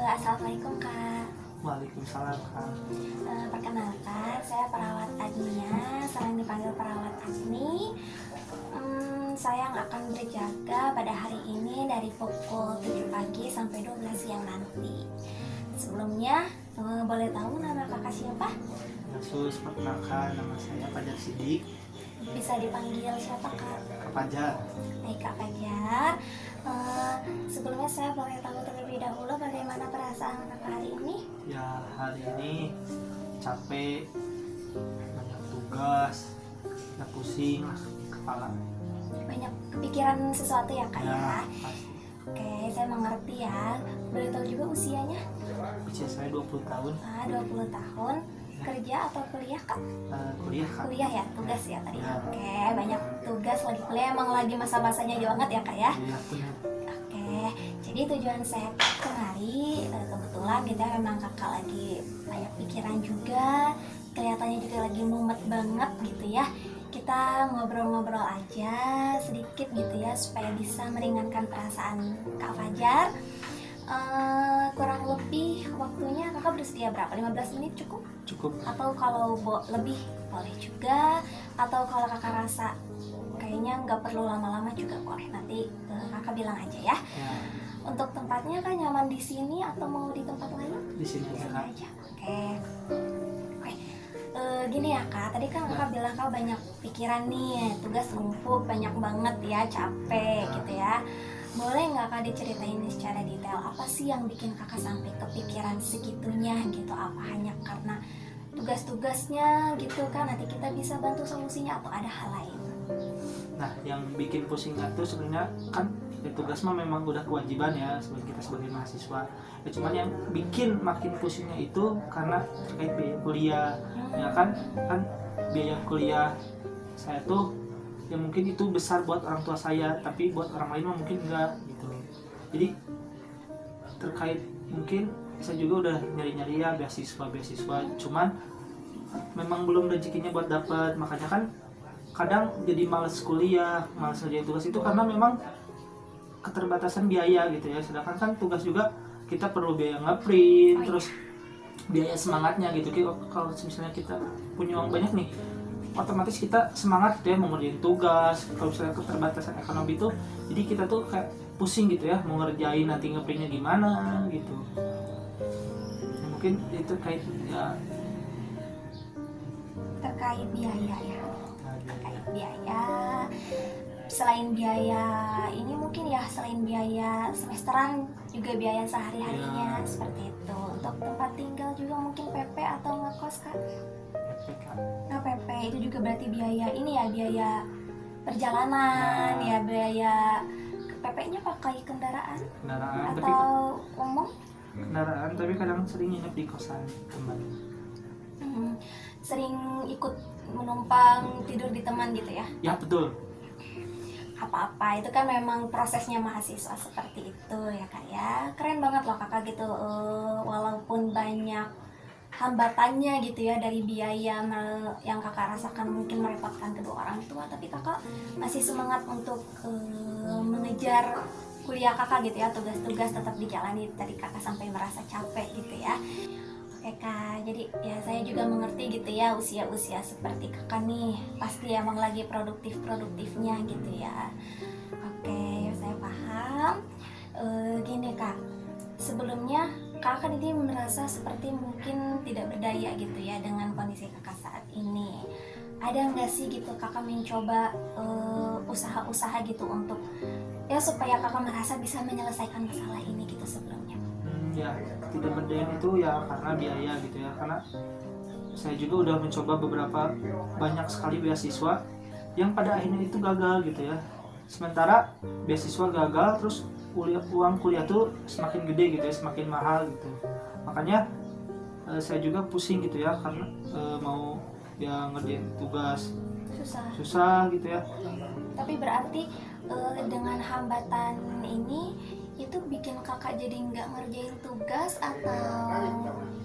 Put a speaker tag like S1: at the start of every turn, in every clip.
S1: Assalamualaikum Kak.
S2: Waalaikumsalam Kak.
S1: Perkenalkan, saya perawat Agnia, sering dipanggil perawat Agni. Saya yang akan berjaga pada hari ini dari pukul 7 pagi sampai 12 siang nanti. Sebelumnya, boleh tahu nama kakak siapa?
S2: Sus, perkenalkan, nama saya Fajar Sidik.
S1: Bisa dipanggil siapa Kak?
S2: Kak Fajar.
S1: Baik Kak Fajar. Sebelumnya saya boleh tahu terlebih dahulu bagaimana perasaan kakak hari ini?
S2: Ya, hari ini capek, banyak tugas, ya pusing lah kepala.
S1: Banyak kepikiran sesuatu ya Kak ya?
S2: Ya, pasti.
S1: Oke, saya mengerti ya. Boleh tahu juga usianya?
S2: Usia saya 20 tahun.
S1: 20 tahun. Kerja atau kuliah Kak?
S2: Kuliah Kak.
S1: Kuliah ya, tugas ya tadi.
S2: Ya.
S1: Oke, banyak tugas lagi kuliah, emang lagi masa-masanya banget ya Kak ya?
S2: Iya, benar.
S1: Oke, jadi tujuan saya kemari kebetulan kita memang kakak lagi banyak pikiran juga, kelihatannya juga lagi mumet banget gitu ya. Kita ngobrol-ngobrol aja sedikit gitu ya supaya bisa meringankan perasaan Kak Fajar. Kurang lebih waktunya kakak bersedia berapa? 15 menit cukup?
S2: Cukup.
S1: Atau kalau lebih boleh juga, atau kalau kakak rasa kayaknya nggak perlu lama-lama juga boleh, nanti kakak bilang aja ya.
S2: Ya,
S1: Untuk tempatnya kan nyaman di sini atau mau di tempat lain?
S2: di sini
S1: Di
S2: aja
S1: sini
S2: Kak.
S1: aja. Oke. Gini ya Kak, tadi kan kakak bilang kak banyak pikiran nih, tugas numpuk banyak banget ya, capek gitu ya. Boleh nggak kak diceritain secara detail apa sih yang bikin kakak sampai kepikiran segitunya gitu? Apa hanya karena tugas-tugasnya gitu kan, nanti kita bisa bantu solusinya, atau ada hal lain?
S2: Nah, yang bikin pusing itu sebenarnya kan ya, tugas mah memang udah kewajiban ya sebagai kita sebagai mahasiswa. Ya, cuman yang bikin makin pusingnya itu karena terkait biaya kuliah. Ya kan biaya kuliah saya tuh ya mungkin itu besar buat orang tua saya, tapi buat orang lain mah mungkin enggak gitu. Jadi terkait mungkin saya juga udah nyari-nyari ya beasiswa, cuman memang belum rezekinya buat dapat. Makanya kan kadang jadi males kuliah, males ngerjain tugas itu karena memang keterbatasan biaya gitu ya. Sedangkan kan tugas juga kita perlu biaya ngeprint, terus biaya semangatnya gitu. Kalau misalnya kita punya uang banyak nih, otomatis kita semangat ya mau ngerjain tugas. Kalau misalnya keterbatasan ekonomi itu, jadi kita tuh kayak pusing gitu ya, mau ngerjain nanti ngeprintnya gimana gitu. Ya, mungkin itu kayak ya
S1: Terkait biaya ya. Terkait biaya, selain biaya ini mungkin ya, selain biaya semesteran juga biaya sehari-harinya
S2: Ya.
S1: seperti itu. Untuk tempat tinggal juga mungkin PP atau ngekos Kak?
S2: efek Kak.
S1: Nah PP itu juga berarti biaya ini ya, biaya perjalanan
S2: Nah.
S1: ya, biaya PP-nya pakai kendaraan
S2: Kendaraan, tapi
S1: atau umum?
S2: tapi kadang sering nginep di kosan teman.
S1: Sering ikut menumpang tidur di teman gitu ya?
S2: Ya betul.
S1: Apa-apa itu kan memang prosesnya mahasiswa seperti itu ya Kak ya. Keren banget loh kakak gitu, walaupun banyak hambatannya gitu ya dari biaya yang kakak rasakan mungkin merepotkan kedua orang tua, tapi kakak masih semangat untuk mengejar kuliah kakak gitu ya, tugas-tugas tetap dijalani tadi kakak sampai merasa capek gitu ya. Oke Kak, jadi ya saya juga mengerti gitu ya, usia-usia seperti kakak nih pasti emang lagi produktif-produktifnya gitu ya. Oke, saya paham. Gini Kak, sebelumnya kakak kan ini merasa seperti mungkin tidak berdaya gitu ya dengan kondisi kakak saat ini. Ada nggak sih gitu kakak mencoba usaha-usaha gitu untuk ya supaya kakak merasa bisa menyelesaikan masalah ini gitu sebelumnya?
S2: Ya tidak berdaya itu ya karena biaya gitu ya, karena saya juga udah mencoba banyak sekali beasiswa yang pada akhirnya itu gagal gitu ya. Sementara beasiswa gagal, terus uang kuliah tuh semakin gede gitu ya, semakin mahal gitu. Makanya saya juga pusing gitu ya, karena mau ya ngerjain tugas susah gitu ya.
S1: Tapi berarti dengan hambatan ini itu bikin kakak jadi nggak ngerjain tugas atau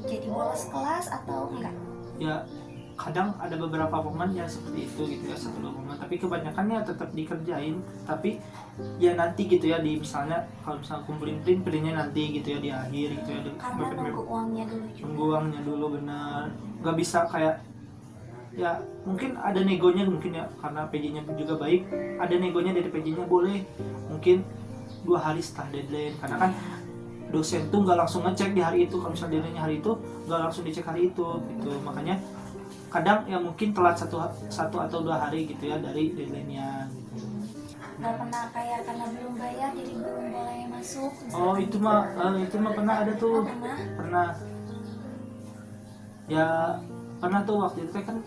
S1: jadi bolos kelas atau enggak?
S2: Ya kadang ada beberapa momen yang seperti itu gitu ya, 1-2 momen, tapi kebanyakannya tetap dikerjain, tapi ya nanti gitu ya, di misalnya kalau misalnya kumpulin printnya nanti gitu ya di akhir gitu ya,
S1: Karena nunggu uangnya dulu juga.
S2: nunggu uangnya dulu, bener, nggak bisa kayak ya mungkin ada negonya mungkin ya, karena PJ-nya juga baik, ada negonya dari PJ-nya, boleh mungkin 2 hari setelah deadline, karena kan dosen tuh nggak langsung ngecek di hari itu, kalau misalnya deadline-nya hari itu nggak langsung dicek hari itu gitu, makanya kadang ya mungkin telat satu atau 2 hari gitu ya dari deadline-nya gitu.
S1: Nggak pernah kayak karena belum bayar jadi belum boleh masuk misalkan.
S2: Oh itu mah pernah ada
S1: Oh,
S2: tuh,
S1: pernah.
S2: ya pernah tuh waktu itu kan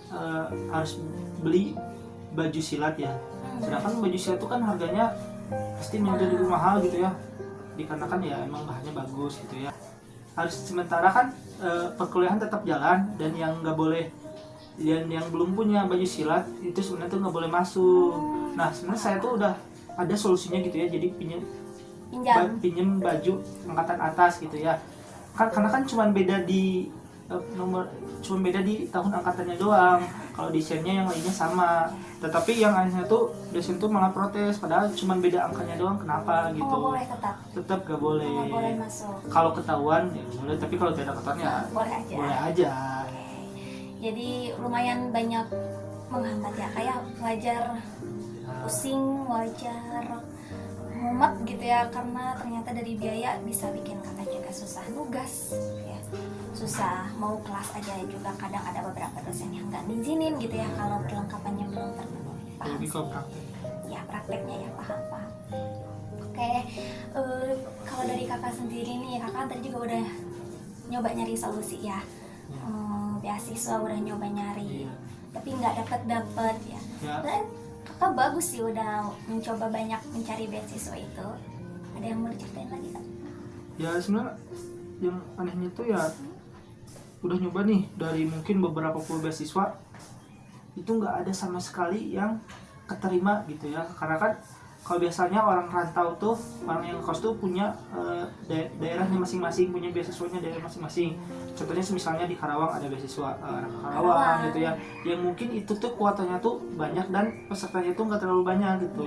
S2: harus beli baju silat ya, sedangkan baju silat tuh kan harganya pasti menjadi lebih mahal gitu ya, dikarenakan ya emang bahannya bagus gitu ya, harus sementara kan perkuliahan tetap jalan, dan yang nggak boleh, dan yang belum punya baju silat itu sebenarnya tuh nggak boleh masuk. Nah sebenarnya saya tuh udah ada solusinya gitu ya, jadi pinjem baju angkatan atas gitu ya, karena kan cuma beda di cuma beda di tahun angkatannya doang, kalau desainnya yang lainnya sama, tetapi yang anehnya tuh dosen tuh malah protes, padahal cuma beda angkanya doang, kenapa gitu.
S1: Oh, boleh
S2: Tetap gak boleh.
S1: nggak boleh masuk.
S2: Kalau ketahuan ya boleh, tapi kalau tidak ketahuan ya
S1: Boleh aja.
S2: boleh aja.
S1: Jadi lumayan banyak menghambat ya, kayak wajar pusing, wajar mumet gitu ya, karena ternyata dari biaya bisa bikin kakak juga susah nugas ya, susah mau kelas aja juga, kadang ada beberapa dosen yang nggak ngizinin gitu ya kalau perlengkapannya belum terpenuhi. Paham
S2: Lebih
S1: sih?
S2: ke praktek.
S1: Ya prakteknya ya, paham. Oke, kalau dari kakak sendiri nih, kakak tadi juga udah nyoba nyari solusi ya. Beasiswa udah nyoba nyari,
S2: Iya.
S1: tapi nggak dapet ya.
S2: Ya.
S1: Dan kakak bagus sih udah mencoba banyak mencari beasiswa itu. Ada yang mau diceritain lagi kan?
S2: Ya sebenarnya yang anehnya tuh ya udah nyoba nih dari mungkin beberapa puluh beasiswa, itu nggak ada sama sekali yang keterima gitu ya, karena kan kalau biasanya orang rantau tuh, orang yang kos tuh punya daerahnya masing-masing, punya beasiswanya daerah masing-masing. Contohnya misalnya di Karawang ada beasiswa anak Karawang gitu ya, yang mungkin itu tuh kuotanya tuh banyak dan pesertanya tuh nggak terlalu banyak gitu,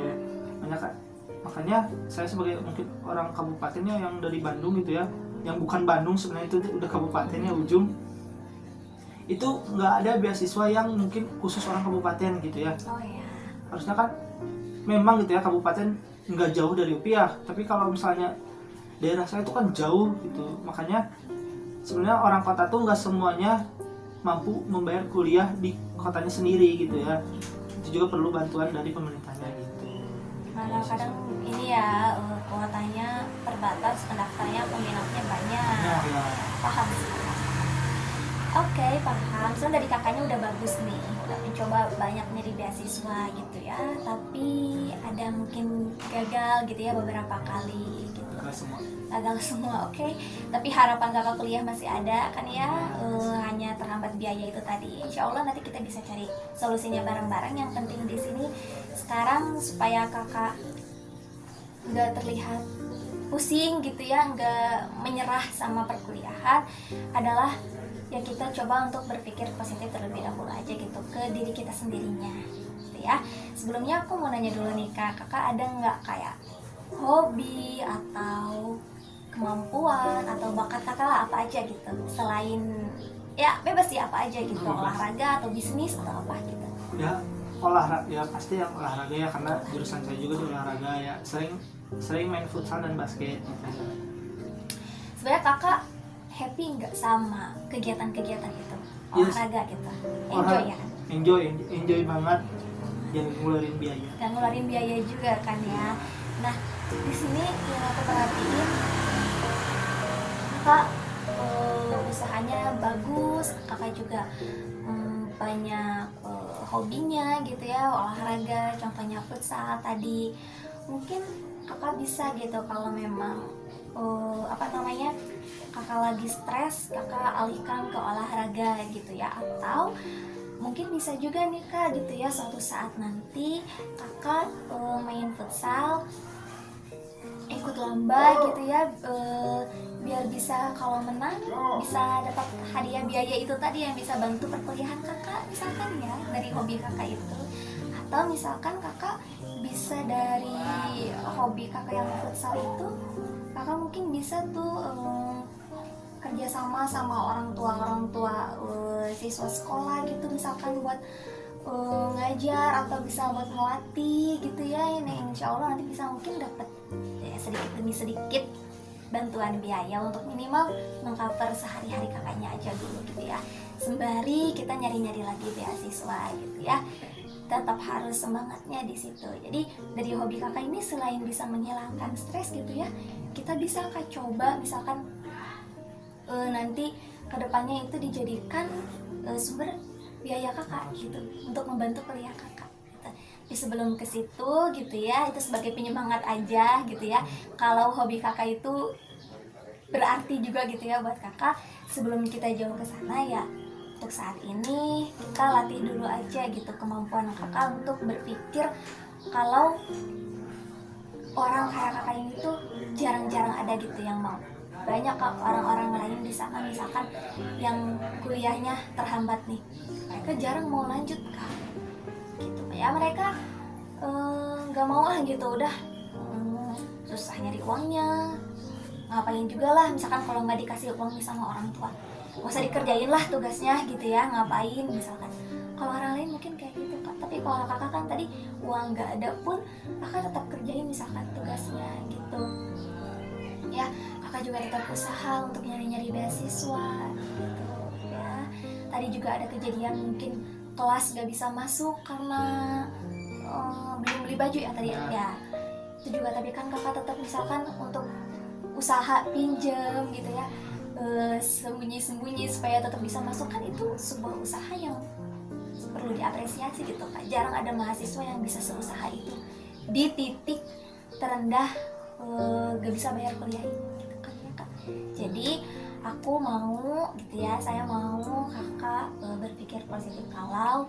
S2: banyak kan. Makanya saya sebagai mungkin orang kabupatennya yang dari Bandung gitu ya, yang bukan Bandung sebenarnya itu udah kabupatennya ujung, itu nggak ada beasiswa yang mungkin khusus orang kabupaten gitu ya.
S1: Oh ya.
S2: Harusnya kan memang gitu ya, kabupaten nggak jauh dari UPIA, tapi kalau misalnya daerah saya itu kan jauh gitu, makanya sebenarnya orang kota tuh nggak semuanya mampu membayar kuliah di kotanya sendiri gitu ya, itu juga perlu bantuan dari pemerintahnya gitu.
S1: Karena kadang ini ya kuotanya terbatas, pendaftarnya peminatnya banyak.
S2: Nah, ya.
S1: Paham sih. Oke, paham. Soalnya dari kakaknya udah bagus nih, udah mencoba banyak nyari beasiswa gitu ya, tapi ada mungkin gagal gitu ya beberapa kali gitu.
S2: Nggak semua.
S1: Gagal semua, oke. Tapi harapan kakak kuliah masih ada kan ya, hanya terhambat biaya itu tadi. Insya Allah nanti kita bisa cari solusinya bareng-bareng. Yang penting di sini sekarang supaya kakak nggak terlihat pusing gitu ya, nggak menyerah sama perkuliahan, adalah ya kita coba untuk berpikir positif terlebih dahulu aja gitu ke diri kita sendirinya gitu ya. Sebelumnya aku mau nanya dulu nih kak, kakak ada nggak kayak hobi atau kemampuan atau bakat kakak lah apa aja gitu, selain ya bebas sih apa aja gitu, olahraga atau bisnis atau apa gitu?
S2: Ya olahraga ya pasti yang olahraga ya, karena jurusan saya juga di olahraga ya, sering main futsal dan basket gitu.
S1: Sebenarnya kakak happy nggak sama kegiatan-kegiatan itu,
S2: Yes.
S1: olahraga gitu, enjoy ya kan?
S2: enjoy banget, yang ngeluarin biaya.
S1: Dan ngeluarin biaya juga kan ya. Nah di sini yang aku perhatiin kakak usahanya bagus, kakak juga banyak hobinya gitu ya, olahraga, contohnya futsal tadi. Mungkin kakak bisa gitu kalau memang kakak lagi stres, kakak alihkan ke olahraga gitu ya, atau mungkin bisa juga nih kak gitu ya, suatu saat nanti kakak main futsal, ikut lomba gitu ya, biar bisa kalau menang bisa dapat hadiah biaya itu tadi yang bisa bantu perkuliahan kakak misalkan ya dari hobi kakak itu. Atau misalkan kakak bisa dari hobi kakak yang futsal itu, kakak mungkin bisa tuh kerjasama sama orang tua siswa sekolah gitu, misalkan buat ngajar atau bisa buat melatih gitu ya. Ini insya Allah nanti bisa mungkin dapat ya, sedikit demi sedikit bantuan biaya untuk minimal mengcover sehari-hari kakaknya aja dulu gitu ya, sembari kita nyari-nyari lagi beasiswa gitu ya. Tetap harus semangatnya di situ. Jadi dari hobi kakak ini selain bisa menghilangkan stres gitu ya, kita bisa kak coba misalkan nanti kedepannya itu dijadikan sumber biaya kakak gitu untuk membantu kuliah kakak gitu. Tapi sebelum ke situ gitu ya, itu sebagai penyemangat aja gitu ya. Kalau hobi kakak itu berarti juga gitu ya buat kakak, sebelum kita jauh ke sana ya untuk saat ini kita latih dulu aja gitu kemampuan kakak untuk berpikir kalau orang kayak kakak ini tuh jarang-jarang ada gitu yang mau. Banyak kak orang-orang lain di sana misalkan yang kuliahnya terhambat nih, mereka jarang mau lanjut kak gitu ya. Mereka nggak mau gitu, udah susah nyari uangnya, ngapain juga lah misalkan kalau nggak dikasih uang nih sama orang tua, nggak usah dikerjain lah tugasnya gitu ya, ngapain misalkan. Kalau orang lain mungkin kayak gitu kak, tapi kalau kakak kan tadi uang nggak ada pun kakak tetap kerjain misalkan tugasnya gitu ya. Kakak juga tetap usaha untuk nyari-nyari beasiswa gitu ya. Tadi juga ada kejadian mungkin kelas gak bisa masuk karena belum beli baju ya tadi ya, itu juga. Tapi kan kakak tetap misalkan untuk usaha pinjam gitu ya, sembunyi-sembunyi supaya tetap bisa masuk, kan itu sebuah usaha yang perlu diapresiasi gitu kak. Jarang ada mahasiswa yang bisa seusaha itu di titik terendah gak bisa bayar kuliah gitu kan ya kak. Jadi aku mau gitu ya, saya mau kakak berpikir positif kalau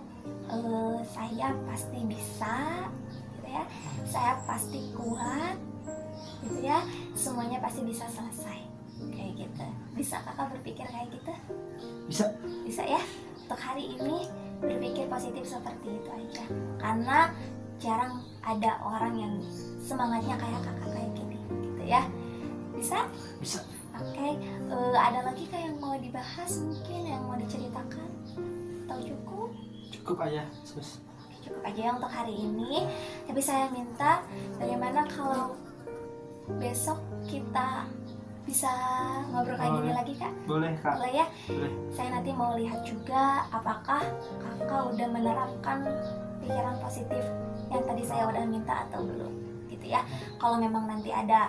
S1: saya pasti bisa gitu ya, saya pasti kuat gitu ya, semuanya pasti bisa selesai kayak gitu. Bisa kakak berpikir kayak gitu? Bisa ya. Untuk hari ini berpikir positif seperti itu aja, karena jarang ada orang yang semangatnya kayak kakak kayak gini gitu ya. Bisa? Oke. Ada lagi kak yang mau dibahas mungkin, yang mau diceritakan atau cukup
S2: aja sus?
S1: Cukup aja ya untuk hari ini. Tapi saya minta bagaimana kalau besok kita bisa ngobrol kayak gini lagi kak?
S2: Boleh kak.
S1: Boleh ya?
S2: Boleh.
S1: Saya nanti mau lihat juga apakah kakak udah menerapkan pikiran positif yang tadi saya udah minta atau belum gitu ya. Kalau memang nanti ada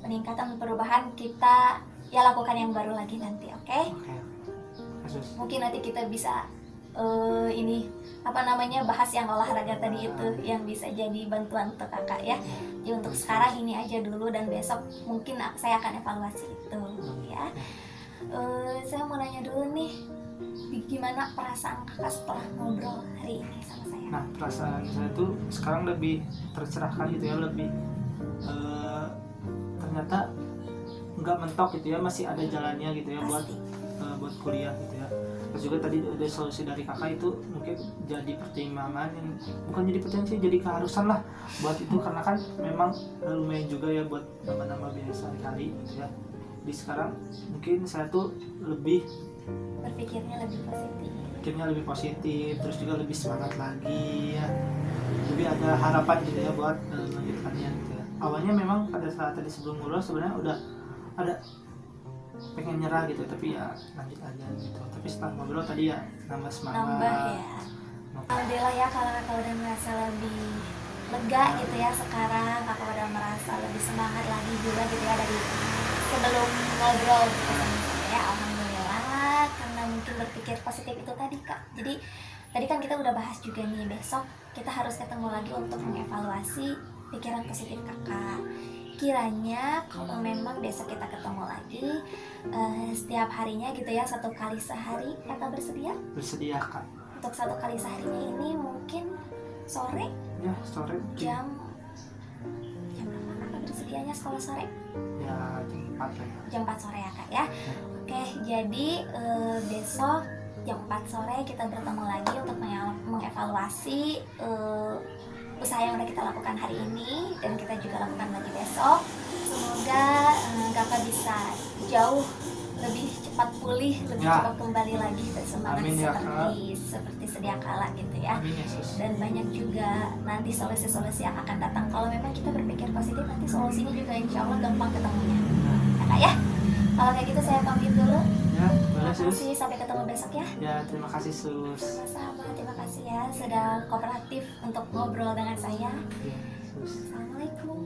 S1: peningkatan perubahan, kita ya lakukan yang baru lagi nanti, oke? Mungkin nanti kita bisa ini apa namanya, bahas yang olahraga tadi itu yang bisa jadi bantuan untuk kakak ya. Jadi untuk sekarang ini aja dulu, dan besok mungkin saya akan evaluasi itu ya. Saya mau nanya dulu nih, gimana perasaan kakak setelah ngobrol hari ini sama saya?
S2: Nah, perasaan saya tuh sekarang lebih tercerahkan gitu ya, lebih ternyata nggak mentok gitu ya, masih ada jalannya gitu ya. Pasti. buat kuliah gitu ya. Terus juga tadi ada solusi dari kakak itu mungkin jadi pertimbangan, yang bukan jadi pertimbangan sih, jadi keharusan lah buat itu, karena kan memang lumayan juga ya buat nama-nama biasa sehari-hari gitu ya. Di sekarang mungkin saya tuh lebih
S1: berpikirnya lebih positif, terus juga lebih semangat lagi ya, lebih ada harapan gitu ya buat melanjutkannya gitu ya. Awalnya memang pada saat tadi sebelum ngobrol sebenarnya udah ada pengen nyerah gitu, tapi ya lanjut aja gitu. Tapi setelah ngobrol tadi ya nambah semangat, nambah ya. Alhamdulillah ya kalau kakak udah merasa lebih lega gitu ya sekarang, kakak udah merasa lebih semangat lagi juga gitu ya dari sebelum ngobrol gitu sama saya ya. Alhamdulillah, karena mungkin berpikir positif itu tadi kak. Jadi tadi kan kita udah bahas juga nih, besok kita harus ketemu lagi untuk mengevaluasi pikiran positif kakak. Kiranya kalau memang besok kita ketemu lagi setiap harinya gitu ya, 1 kali sehari, kakak bersedia
S2: kak.
S1: Untuk 1 kali seharinya ini mungkin sore
S2: ya, sore
S1: jam berapa kakak bersedianya pulangnya sekolah sore?
S2: Ya jam 4 lah ya.
S1: Jam 4 sore ya kak ya. Oke, jadi besok jam 4 sore kita bertemu lagi untuk mengevaluasi usaha yang udah kita lakukan hari ini, dan kita juga lakukan lagi besok. Semoga kakak bisa jauh lebih cepat pulih, lebih
S2: Ya.
S1: cepat kembali lagi bersemangat
S2: Amin ya,
S1: seperti sedia kala gitu ya.
S2: Amin Yesus.
S1: Dan banyak juga nanti solusi-solusi yang akan datang. Kalau memang kita berpikir positif, nanti solusinya juga insya Allah gampang ketemunya ya kak ya. Kalau kayak gitu saya pamit dulu.
S2: Ya, boleh
S1: Terima
S2: Sus.
S1: kasih, sampai ketemu besok ya.
S2: Ya, terima kasih Sus.
S1: Sama-sama, terima kasih ya sudah kooperatif untuk ngobrol dengan saya.
S2: Ya, Sus.
S1: Assalamualaikum.